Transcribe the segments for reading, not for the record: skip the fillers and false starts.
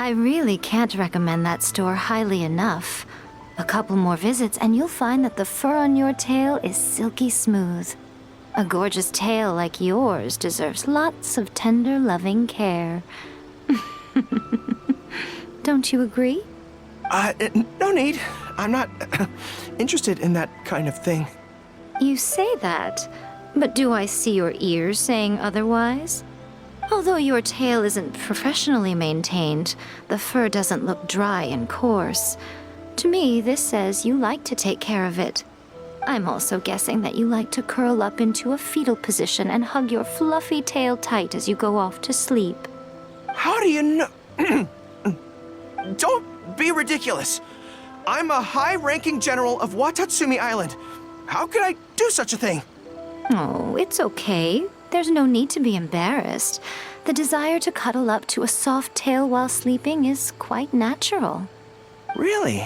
I really can't recommend that store highly enough. A couple more visits and you'll find that the fur on your tail is silky smooth. A gorgeous tail like yours deserves lots of tender, loving care. Don't you agree? No need. I'm not interested in that kind of thing. You say that, but do I see your ears saying otherwise? Although your tail isn't professionally maintained, the fur doesn't look dry and coarse. To me, this says you like to take care of it. I'm also guessing that you like to curl up into a fetal position and hug your fluffy tail tight as you go off to sleep. How do you know? Don't be ridiculous. I'm a high-ranking general of Watatsumi Island. How could I do such a thing? Oh, it's okay. There's no need to be embarrassed. The desire to cuddle up to a soft tail while sleeping is quite natural. Really?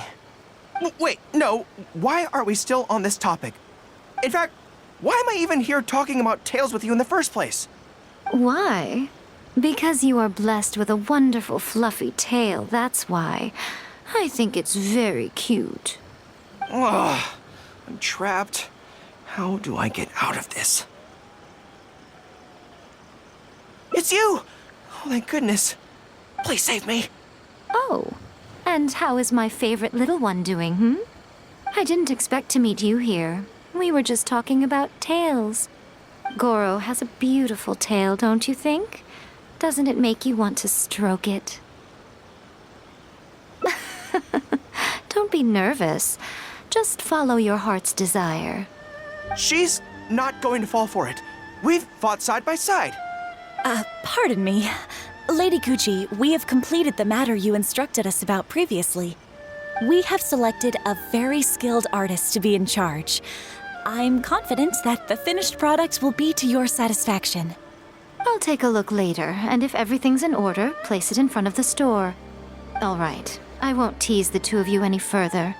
Wait, no. Why are we still on this topic? In fact, why am I even here talking about tails with you in the first place? Why? Because you are blessed with a wonderful fluffy tail, that's why. I think it's very cute. Ugh, I'm trapped. How do I get out of this? It's you! Oh, thank goodness. Please save me. Oh, and how is my favorite little one doing, I didn't expect to meet you here. We were just talking about tails. Goro has a beautiful tail, don't you think? Doesn't it make you want to stroke it? Don't be nervous. Just follow your heart's desire. She's not going to fall for it. We've fought side by side. Pardon me. Lady Kuchi, we have completed the matter you instructed us about previously. We have selected a very skilled artist to be in charge. I'm confident that the finished product will be to your satisfaction. I'll take a look later, and if everything's in order, place it in front of the store. All right, I won't tease the two of you any further.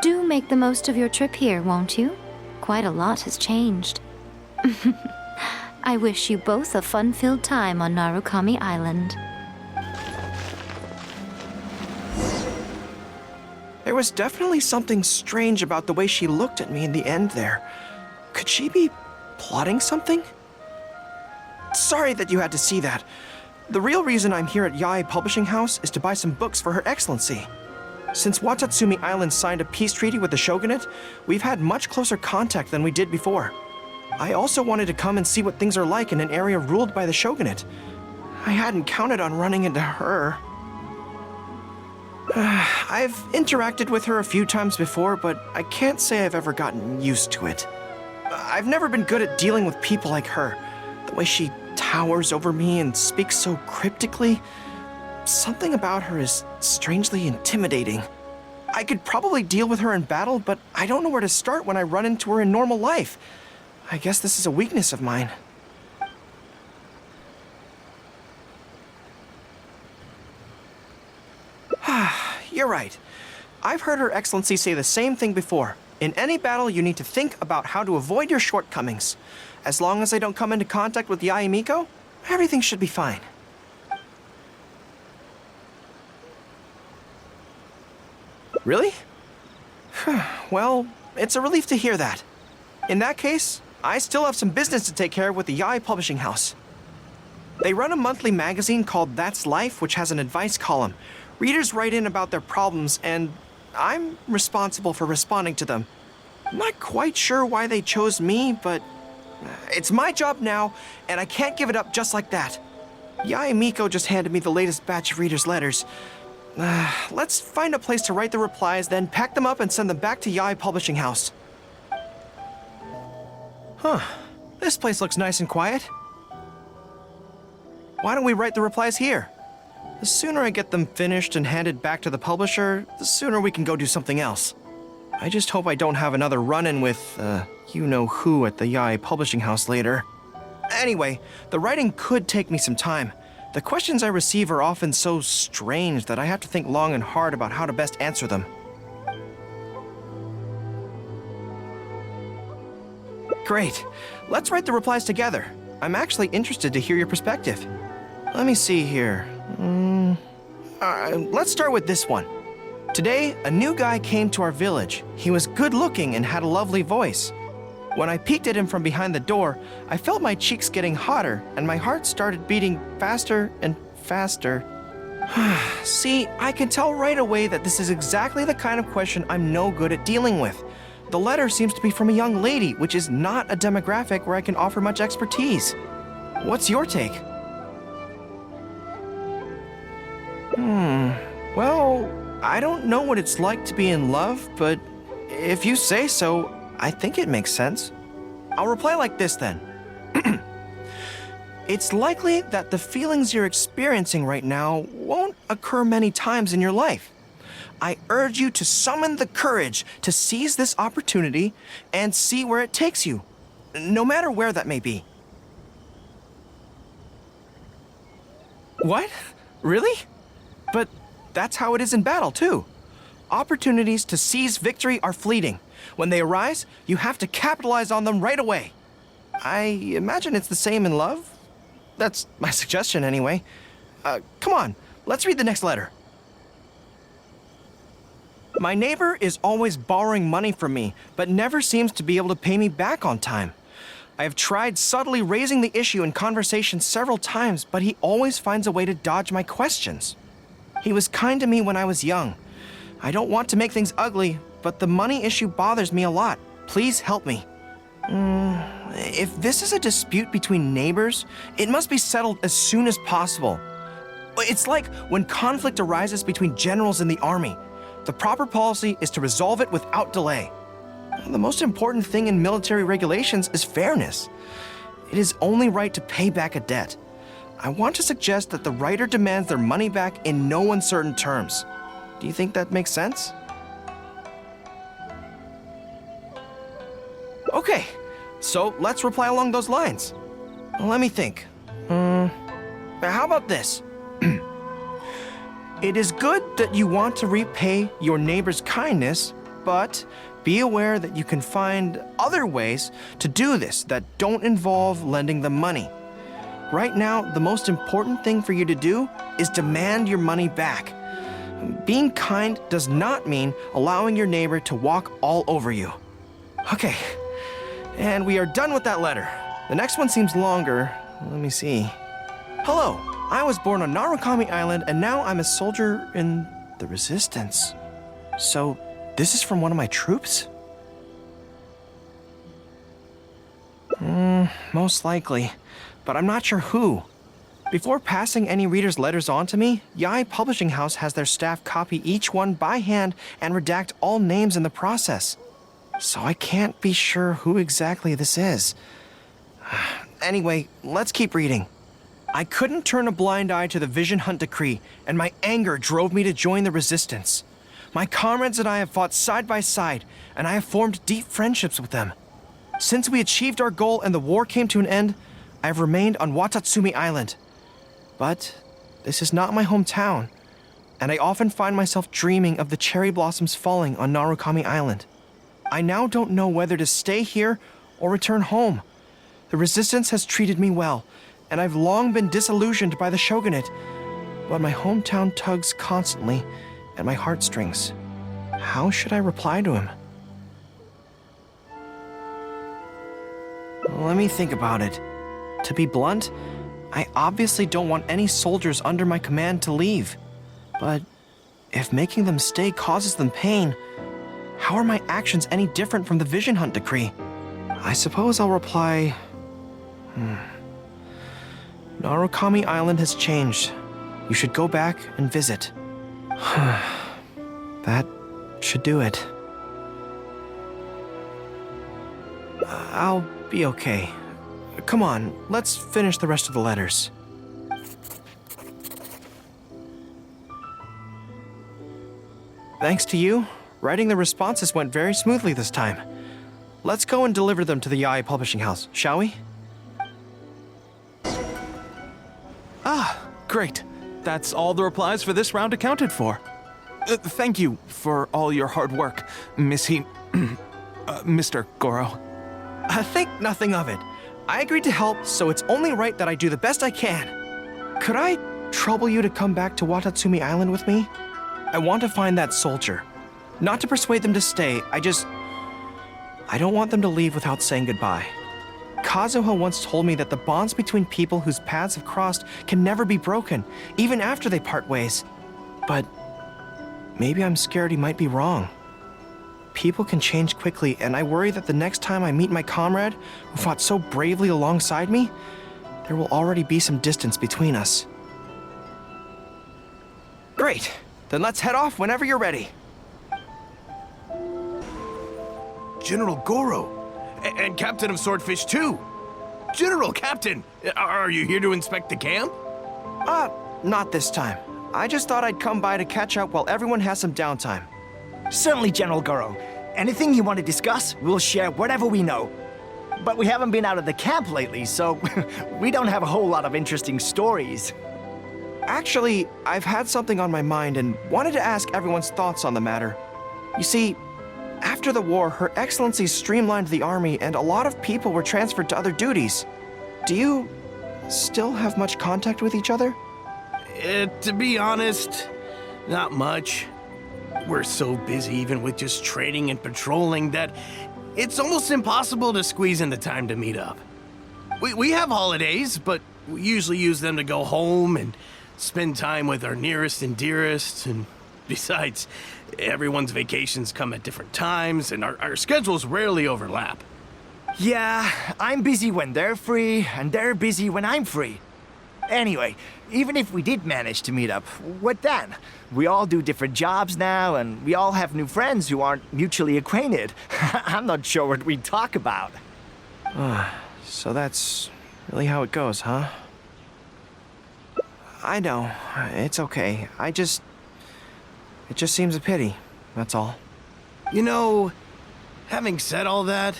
Do make the most of your trip here, won't you? Quite a lot has changed. I wish you both a fun-filled time on Narukami Island. There was definitely something strange about the way she looked at me in the end there. Could she be plotting something? Sorry that you had to see that. The real reason I'm here at Yae Publishing House is to buy some books for Her Excellency. Since Watatsumi Island signed a peace treaty with the shogunate, we've had much closer contact than we did before. I also wanted to come and see what things are like in an area ruled by the shogunate. I hadn't counted on running into her. I've interacted with her a few times before, but I can't say I've ever gotten used to it. I've never been good at dealing with people like her. The way she towers over me and speaks so cryptically. Something about her is strangely intimidating. I could probably deal with her in battle, but I don't know where to start when I run into her in normal life. I guess this is a weakness of mine. You're right. I've heard Her Excellency say the same thing before. In any battle, you need to think about how to avoid your shortcomings. As long as I don't come into contact with Yae Miko, everything should be fine. Really? Well, it's a relief to hear that. In that case, I still have some business to take care of with the Yae Publishing House. They run a monthly magazine called That's Life, which has an advice column. Readers write in about their problems, and I'm responsible for responding to them. I'm not quite sure why they chose me, but it's my job now, and I can't give it up just like that. Yae Miko just handed me the latest batch of readers' letters. Let's find a place to write the replies, then pack them up and send them back to Yae Publishing House. Huh. This place looks nice and quiet. Why don't we write the replies here? The sooner I get them finished and handed back to the publisher, the sooner we can go do something else. I just hope I don't have another run-in with, you-know-who at the Yae Publishing House later. Anyway, the writing could take me some time. The questions I receive are often so strange that I have to think long and hard about how to best answer them. Great. Let's write the replies together. I'm actually interested to hear your perspective. Let me see here. Let's start with this one. Today, a new guy came to our village. He was good-looking and had a lovely voice. When I peeked at him from behind the door, I felt my cheeks getting hotter, and my heart started beating faster and faster. See, I can tell right away that this is exactly the kind of question I'm no good at dealing with. The letter seems to be from a young lady, which is not a demographic where I can offer much expertise. What's your take? Well, I don't know what it's like to be in love, but if you say so, I think it makes sense. I'll reply like this then. It's likely that the feelings you're experiencing right now won't occur many times in your life. I urge you to summon the courage to seize this opportunity and see where it takes you, no matter where that may be. What? Really? But that's how it is in battle, too. Opportunities to seize victory are fleeting. When they arise, you have to capitalize on them right away. I imagine it's the same in love. That's my suggestion, anyway. Come on, let's read the next letter. My neighbor is always borrowing money from me, but never seems to be able to pay me back on time. I have tried subtly raising the issue in conversation several times, but he always finds a way to dodge my questions. He was kind to me when I was young. I don't want to make things ugly, but the money issue bothers me a lot. Please help me. If this is a dispute between neighbors, it must be settled as soon as possible. It's like when conflict arises between generals in the army. The proper policy is to resolve it without delay. The most important thing in military regulations is fairness. It is only right to pay back a debt. I want to suggest that the writer demands their money back in no uncertain terms. Do you think that makes sense? Okay, so let's reply along those lines. Let me think. How about this? It is good that you want to repay your neighbor's kindness, but be aware that you can find other ways to do this that don't involve lending them money. Right now, the most important thing for you to do is demand your money back. Being kind does not mean allowing your neighbor to walk all over you. Okay, and we are done with that letter. The next one seems longer. Let me see. Hello, I was born on Narukami Island, and now I'm a soldier in the Resistance. So, this is from one of my troops? Most likely, but I'm not sure who. Before passing any reader's letters on to me, Yae Publishing House has their staff copy each one by hand and redact all names in the process. So I can't be sure who exactly this is. Anyway, let's keep reading. I couldn't turn a blind eye to the Vision Hunt decree, and my anger drove me to join the Resistance. My comrades and I have fought side by side, and I have formed deep friendships with them. Since we achieved our goal and the war came to an end, I have remained on Watatsumi Island. But this is not my hometown, and I often find myself dreaming of the cherry blossoms falling on Narukami Island. I now don't know whether to stay here or return home. The Resistance has treated me well, and I've long been disillusioned by the shogunate, but my hometown tugs constantly at my heartstrings. How should I reply to him? Let me think about it. To be blunt, I obviously don't want any soldiers under my command to leave. But if making them stay causes them pain, how are my actions any different from the Vision Hunt decree? I suppose I'll reply... Narukami Island has changed. You should go back and visit. That should do it. I'll be okay. Come on, let's finish the rest of the letters. Thanks to you, writing the responses went very smoothly this time. Let's go and deliver them to the Yae Publishing House, shall we? Ah, great. That's all the replies for this round accounted for. Thank you for all your hard work, Mr. Goro. Think nothing of it. I agreed to help, so it's only right that I do the best I can. Could I trouble you to come back to Watatsumi Island with me? I want to find that soldier. Not to persuade them to stay, I don't want them to leave without saying goodbye. Kazuha once told me that the bonds between people whose paths have crossed can never be broken, even after they part ways. But maybe I'm scared he might be wrong. People can change quickly, and I worry that the next time I meet my comrade, who fought so bravely alongside me, there will already be some distance between us. Great. Then let's head off whenever you're ready. General Goro, and Captain of Swordfish too. General Captain, are you here to inspect the camp? Not this time. I just thought I'd come by to catch up while everyone has some downtime. Certainly, General Goro. Anything you want to discuss, we'll share whatever we know. But we haven't been out of the camp lately, so we don't have a whole lot of interesting stories. Actually, I've had something on my mind and wanted to ask everyone's thoughts on the matter. You see, after the war, Her Excellency streamlined the army and a lot of people were transferred to other duties. Do you still have much contact with each other? To be honest, not much. We're so busy even with just training and patrolling that it's almost impossible to squeeze in the time to meet up. We have holidays, but we usually use them to go home and spend time with our nearest and dearest, and besides, everyone's vacations come at different times, and our schedules rarely overlap. Yeah, I'm busy when they're free, and they're busy when I'm free. Anyway, even if we did manage to meet up, what then? We all do different jobs now, and we all have new friends who aren't mutually acquainted. I'm not sure what we'd talk about. So that's really how it goes, huh? I know. It's okay. It just seems a pity. That's all. You know, having said all that,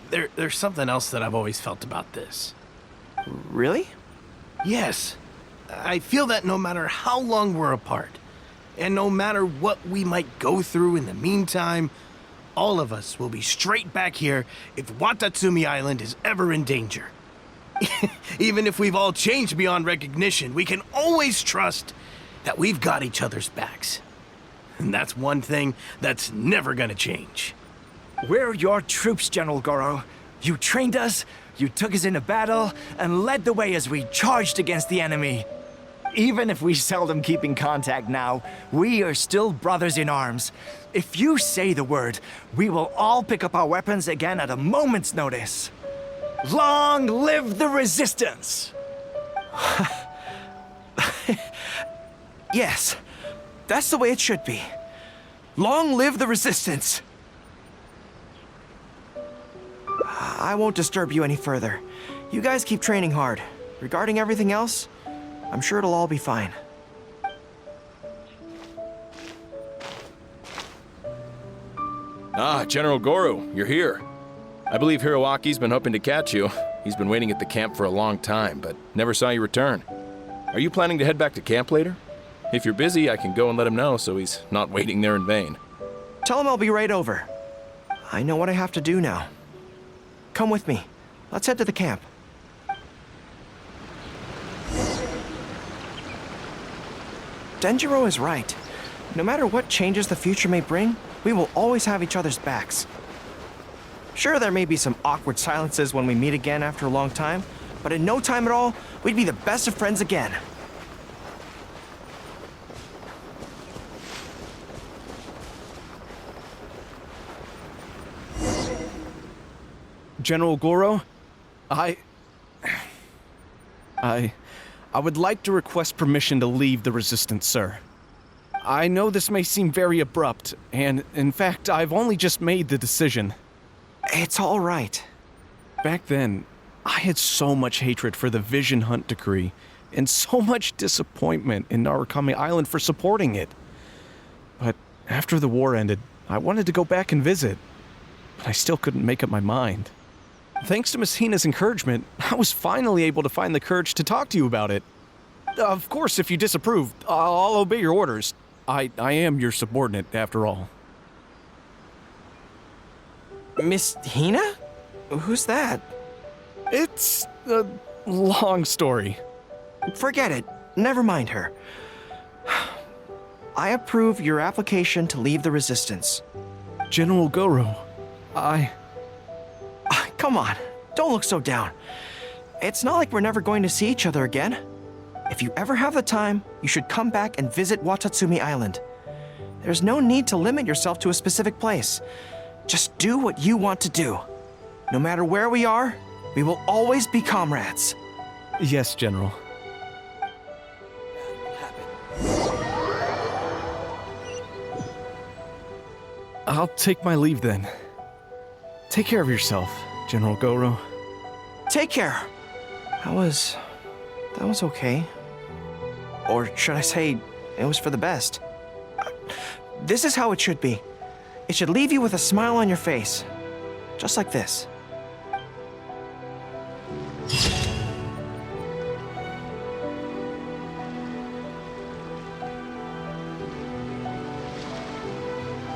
there's something else that I've always felt about this. Really? Yes. I feel that no matter how long we're apart, and no matter what we might go through in the meantime, all of us will be straight back here if Watatsumi Island is ever in danger. Even if we've all changed beyond recognition, we can always trust that we've got each other's backs. And that's one thing that's never gonna change. We're your troops, General Goro. You trained us, you took us into battle, and led the way as we charged against the enemy. Even if we seldom keep in contact now, we are still brothers in arms. If you say the word, we will all pick up our weapons again at a moment's notice. Long live the resistance! Yes. That's the way it should be. Long live the resistance! I won't disturb you any further. You guys keep training hard. Regarding everything else, I'm sure it'll all be fine. Ah, General Goro, you're here. I believe Hiroaki's been hoping to catch you. He's been waiting at the camp for a long time, but never saw you return. Are you planning to head back to camp later? If you're busy, I can go and let him know so he's not waiting there in vain. Tell him I'll be right over. I know what I have to do now. Come with me. Let's head to the camp. Denjiro is right. No matter what changes the future may bring, we will always have each other's backs. Sure, there may be some awkward silences when we meet again after a long time, but in no time at all, we'd be the best of friends again. General Goro, I would like to request permission to leave the Resistance, sir. I know this may seem very abrupt, and in fact, I've only just made the decision. It's all right. Back then, I had so much hatred for the Vision Hunt decree, and so much disappointment in Narukami Island for supporting it. But after the war ended, I wanted to go back and visit, but I still couldn't make up my mind. Thanks to Miss Hina's encouragement, I was finally able to find the courage to talk to you about it. Of course, if you disapprove, I'll obey your orders. I am your subordinate, after all. Miss Hina? Who's that? It's a long story. Forget it. never mind her. I approve your application to leave the Resistance. General Goro, Come on, don't look so down. It's not like we're never going to see each other again. If you ever have the time, you should come back and visit Watatsumi Island. There's no need to limit yourself to a specific place. Just do what you want to do. No matter where we are, we will always be comrades. Yes, General. I'll take my leave then. Take care of yourself, General Goro. Take care. That was okay. Or should I say, it was for the best. This is how it should be. It should leave you with a smile on your face. Just like this.